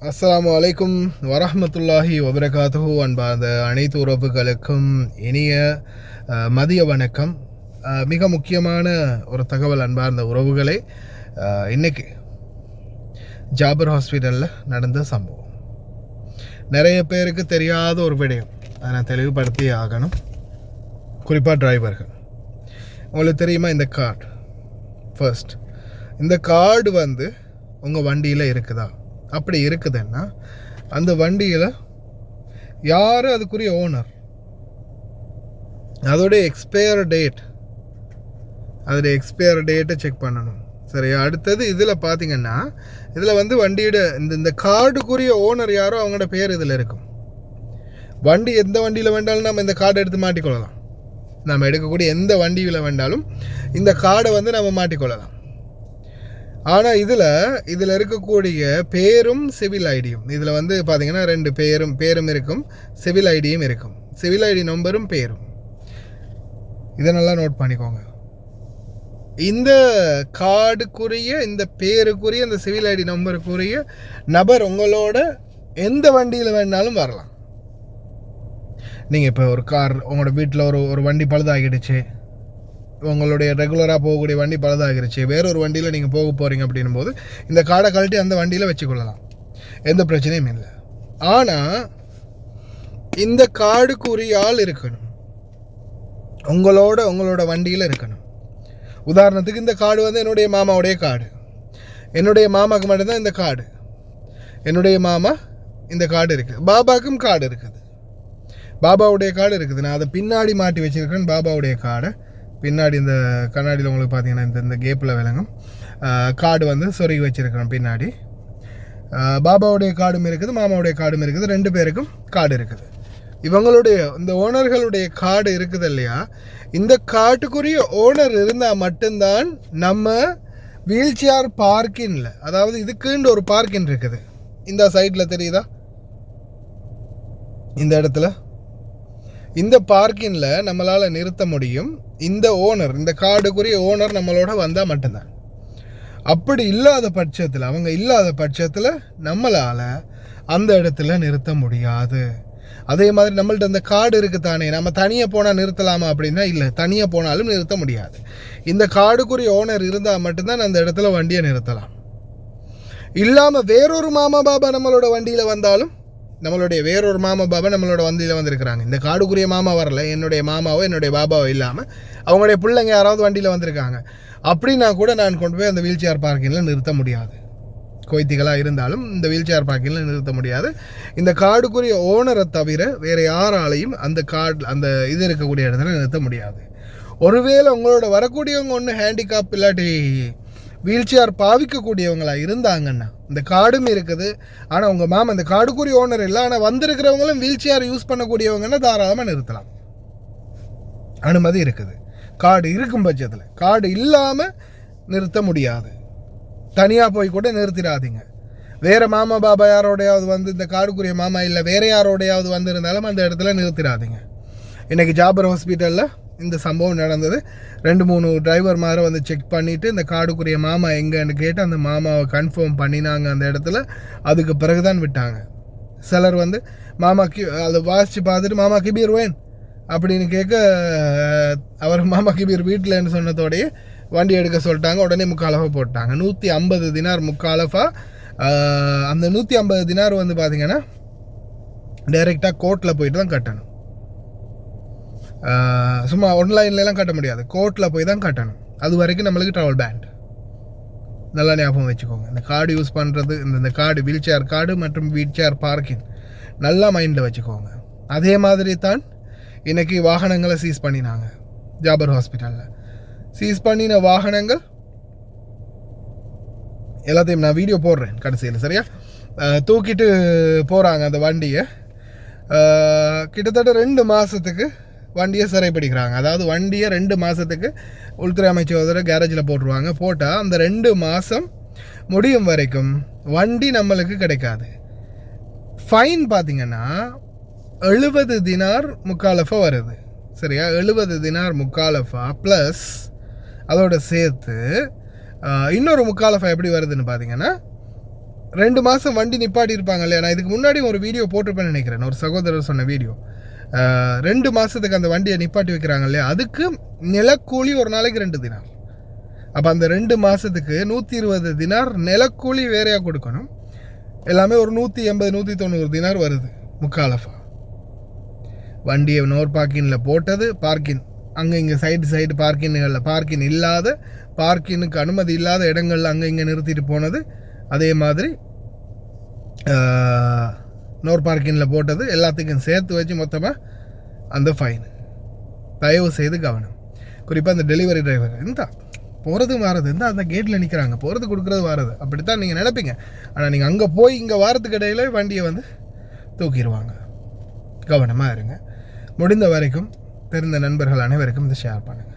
அஸ்ஸலாமு அலைக்கும் வரஹ்மத்துல்லாஹி வபரகாத்துஹு. அன்பார்ந்த அனைத்து உறவுகளுக்கும் இனிய மதிய வணக்கம். மிக முக்கியமான ஒரு தகவல் அன்பார்ந்த உறவுகளே, இன்னைக்கு ஜாபர் ஹாஸ்பிட்டலில் நடந்த சம்பவம் நிறைய பேருக்கு தெரியாத ஒரு விடயம். அதை நான் தெளிவுபடுத்தி ஆகணும். குறிப்பாக டிரைவர்கள், உங்களுக்கு தெரியுமா இந்த கார்டு? ஃபர்ஸ்ட், இந்த கார்டு உங்கள் வண்டியில் இருக்குதா? அப்படி இருக்குதுன்னா அந்த வண்டியில் யார் அதுக்குரிய ஓனர், அதோடைய எக்ஸ்பயர் டேட்டை செக் பண்ணணும். சரியா? அடுத்தது இதில் பார்த்தீங்கன்னா இதில் வண்டியோட இந்த கார்டுக்குரிய ஓனர் யாரோ அவங்களோட பேர் இதில் இருக்கும். வண்டி எந்த வண்டியில் வேண்டாலும் நம்ம இந்த கார்டை எடுத்து மாட்டிக்கொள்ளலாம். நம்ம எடுக்கக்கூடிய எந்த வண்டியில் வேண்டாலும் இந்த கார்டை நம்ம மாட்டிக்கொள்ளலாம். ஆனால் இதில் இருக்கக்கூடிய பேரும் சிவில் ஐடியும், இதில் பார்த்தீங்கன்னா ரெண்டு பேரும் இருக்கும், சிவில் ஐடியும் இருக்கும். சிவில் ஐடி நம்பரும் பேரும், இதை நல்லா நோட் பண்ணிக்கோங்க. இந்த கார்டுக்குரிய, இந்த பேருக்குரிய, இந்த சிவில் ஐடி நம்பருக்குரிய நபர் உங்களோட எந்த வண்டியில் வேணாலும் வரலாம். நீங்கள் இப்போ ஒரு கார், உங்களோட வீட்டில் ஒரு வண்டி பழுதாகிடுச்சு, உங்களுடைய ரெகுலராக போகக்கூடிய வண்டி பழுதாகிருச்சு, வேறொரு வண்டியில் நீங்கள் போக போகிறீங்க அப்படின்னும் போது இந்த கார்டை கழட்டி அந்த வண்டியில் வச்சுக்கொள்ளலாம், எந்த பிரச்சனையும் இல்லை. ஆனால் இந்த கார்டுக்குரிய ஆள் இருக்கணும், உங்களோட வண்டியில் இருக்கணும். உதாரணத்துக்கு இந்த கார்டு என்னுடைய மாமாவுடைய கார்டு, என்னுடைய மாமாவுக்கு மட்டும்தான் இந்த கார்டு. என்னுடைய மாமா இந்த கார்டு இருக்குது, பாபாவுக்கும் கார்டு இருக்குது, பாபாவுடைய கார்டு இருக்குது. நான் அதை பின்னாடி மாட்டி வச்சுருக்கேன். பாபாவுடைய கார்டை பின்னாடி இந்த கண்ணாடியில் உங்களுக்கு பார்த்தீங்கன்னா இந்த கேப்பில் விளங்கும் கார்டு சொருகி வச்சுருக்கிறோம் பின்னாடி. பாபாவுடைய கார்டும் இருக்குது, மாமாவுடைய கார்டும் இருக்குது, ரெண்டு பேருக்கும் கார்டு இருக்குது. இவங்களுடைய இந்த ஓனர்களுடைய கார்டு இருக்குது இல்லையா? இந்த கார்டுக்குரிய ஓனர் இருந்தால் மட்டும்தான் நம்ம வீல் சேர் பார்க்கிங்கில், அதாவது இதுக்குன்னு ஒரு பார்க்கிங் இருக்குது, இந்த சைடில் தெரியுதா, இந்த இடத்துல, இந்த பார்க்கிங்கில் நம்மளால் நிறுத்த முடியும். இந்த ஓனர், இந்த கார்டுக்குரிய ஓனர் நம்மளோட வந்தால் மட்டும்தான். அப்படி இல்லாத பட்சத்தில், அவங்க இல்லாத பட்சத்தில் நம்மளால் அந்த இடத்துல நிறுத்த முடியாது. அதே மாதிரி நம்மள்ட்ட அந்த கார்டு இருக்குது தானே, நம்ம தனியாக போனால் நிறுத்தலாமா அப்படின்னா இல்லை, தனியாக போனாலும் நிறுத்த முடியாது. இந்த கார்டுக்குரிய ஓனர் இருந்தால் மட்டும்தான் அந்த இடத்துல வண்டியை நிறுத்தலாம். இல்லாமல் வேறொரு மாமா பாபா நம்மளோட வண்டியில் வந்தாலும், நம்மளுடைய வேறொரு மாமா பாபா நம்மளோட வண்டியில் வந்திருக்கிறாங்க, இந்த காடுக்குரிய மாமா வரல, என்னுடைய மாமாவோ என்னுடைய பாபாவோ இல்லாமல் அவங்களுடைய பிள்ளைங்க யாராவது வண்டியில் வந்திருக்காங்க அப்படின்னா கூட நான் கொண்டு போய் அந்த வீல் சேர் பார்க்கிங்கில் நிறுத்த முடியாது. கொய்த்திகளாக இருந்தாலும் இந்த வீல் சேர் பார்க்கிங்கில் நிறுத்த முடியாது. இந்த காடுக்குரிய ஓனரை தவிர வேறு யாராலையும் அந்த அந்த இது இருக்கக்கூடிய இடத்துல நிறுத்த முடியாது. ஒருவேளை உங்களோட வரக்கூடியவங்க ஒன்று ஹேண்டிகாப் இல்லாட்டி வீல் சேர் பாவிக்கக்கூடியவங்களாக இருந்தாங்கன்னா, இந்த கார்டும் இருக்குது, ஆனால் உங்கள் மாமா இந்த கார்டுக்குரிய ஓனர் இல்லை, ஆனால் வந்திருக்கிறவங்களும் வீல் சேர் யூஸ் பண்ணக்கூடியவங்கன்னா தாராளமாக நிறுத்தலாம், அனுமதி இருக்குது. கார்டு இருக்கும் பட்சத்தில், கார்டு இல்லாமல் நிறுத்த முடியாது. தனியாக போய் கூட நிறுத்திடாதீங்க. வேறு மாமா பாபா யாரோடையாவது இந்த கார்டுக்குரிய மாமா இல்லை வேறு யாரோடையாவது வந்திருந்தாலும் அந்த இடத்துல நிறுத்திடாதீங்க. இன்றைக்கி ஜாபர் ஹாஸ்பிட்டலில் இந்த சம்பவம் நடந்தது. 2-3 டிரைவர் மாதிரி செக் பண்ணிவிட்டு இந்த கார்டுக்குரிய மாமா எங்கன்னு கேட்டு அந்த மாமாவை கன்ஃபார்ம் பண்ணினாங்க அந்த இடத்துல. அதுக்கு பிறகு தான் விட்டாங்க. சிலர் மாமாக்கு அதை வாசித்து பார்த்துட்டு மாமா கிபீர் வேன் அப்படின்னு கேட்க, அவர் மாமா கிபீர் வீட்டில்னு சொன்னதோடையே வண்டி எடுக்க சொல்லிட்டாங்க. உடனே முக்காலஃபா போட்டாங்க. 150 தினார் முக்காலஃபா. அந்த 150 தினார் பார்த்திங்கன்னா டைரெக்டாக கோர்ட்டில் போயிட்டு தான் கட்டணும். சும்மா ஆன்லைன்லாம் கட்ட முடியாது, கோர்ட்டில் போய் தான் கட்டணும். அது வரைக்கும் நம்மளுக்கு ட்ராவல் பேண்ட். நல்லா ஞாபகம் வச்சுக்கோங்க. இந்த கார்டு யூஸ் பண்ணுறது, இந்த கார்டு வீல் சேர் கார்டு மற்றும் வீல் சேர் பார்க்கிங் நல்லா மைண்டில் வச்சுக்கோங்க. அதே மாதிரி தான் இன்றைக்கி வாகனங்களை சீஸ் பண்ணினாங்க ஜாபர் ஹாஸ்பிட்டலில். சீஸ் பண்ணின வாகனங்கள் எல்லாத்தையும் நான் வீடியோ போடுறேன் கடைசியில், சரியா? தூக்கிட்டு போகிறாங்க அந்த வண்டியை. கிட்டத்தட்ட 2 மாதத்துக்கு வண்டியை சிறைப்பிடிக்கிறாங்க. அதாவது வண்டியை 2 மாதத்துக்கு உள்துறை அமைச்சரோட கேரேஜில் போட்டுருவாங்க. போட்டால் அந்த 2 மாதம் முடியும் வரைக்கும் வண்டி நம்மளுக்கு கிடைக்காது. ஃபைன் பார்த்திங்கன்னா 70 தினார் முக்காலஃபா வருது, சரியா? 70 தினார் முக்காலஃபா ப்ளஸ் அதோட சேர்த்து இன்னொரு முக்காலஃபா எப்படி வருதுன்னு பார்த்தீங்கன்னா 2 மாதம் வண்டி நிப்பாட்டி இருப்பாங்க இல்லையா? நான் இதுக்கு முன்னாடி ஒரு வீடியோ போட்டிருப்பேன்னு நினைக்கிறேன், ஒரு சகோதரர் சொன்ன வீடியோ. 2 மாதத்துக்கு அந்த வண்டியை நிப்பாட்டி வைக்கிறாங்க இல்லையா, அதுக்கு நிலக்கூலி ஒரு நாளைக்கு 2 தினார். அப்போ அந்த 2 மாதத்துக்கு 120 தினார் நிலக்கூலி வேறையாக கொடுக்கணும். எல்லாமே ஒரு 180 190 தினார் வருது முக்காலஃபா. வண்டியை நோர் பார்க்கிங்கில் போட்டது, பார்க்கிங் அங்கே இங்கே சைடு பார்க்கின்களில் பார்க்கிங் இல்லாத, பார்க்கினுக்கு அனுமதி இல்லாத இடங்களில் அங்கே இங்கே நிறுத்திட்டு போனது, அதே மாதிரி நோர் பார்க்கிங்கில் போட்டது, எல்லாத்துக்கும் சேர்த்து வச்சு மொத்தமாக அந்த ஃபைன். தயவு செய்து கவனம். குறிப்பாக அந்த டெலிவரி டிரைவர் இருந்தால் போகிறது வாரது இருந்தால் அந்த கேட்டில் நிற்கிறாங்க, போகிறது கொடுக்குறது வாரது, அப்படித்தான் நீங்கள் நினைப்பீங்க. ஆனால் நீங்கள் அங்கே போய் இங்கே வாரத்துக்கு இடையில வண்டியை வந்து தூக்கிடுவாங்க. கவனமாக இருங்க. முடிந்த வரைக்கும் தெரிந்த நண்பர்கள் அனைவருக்கும் இதை ஷேர் பண்ணுங்கள்.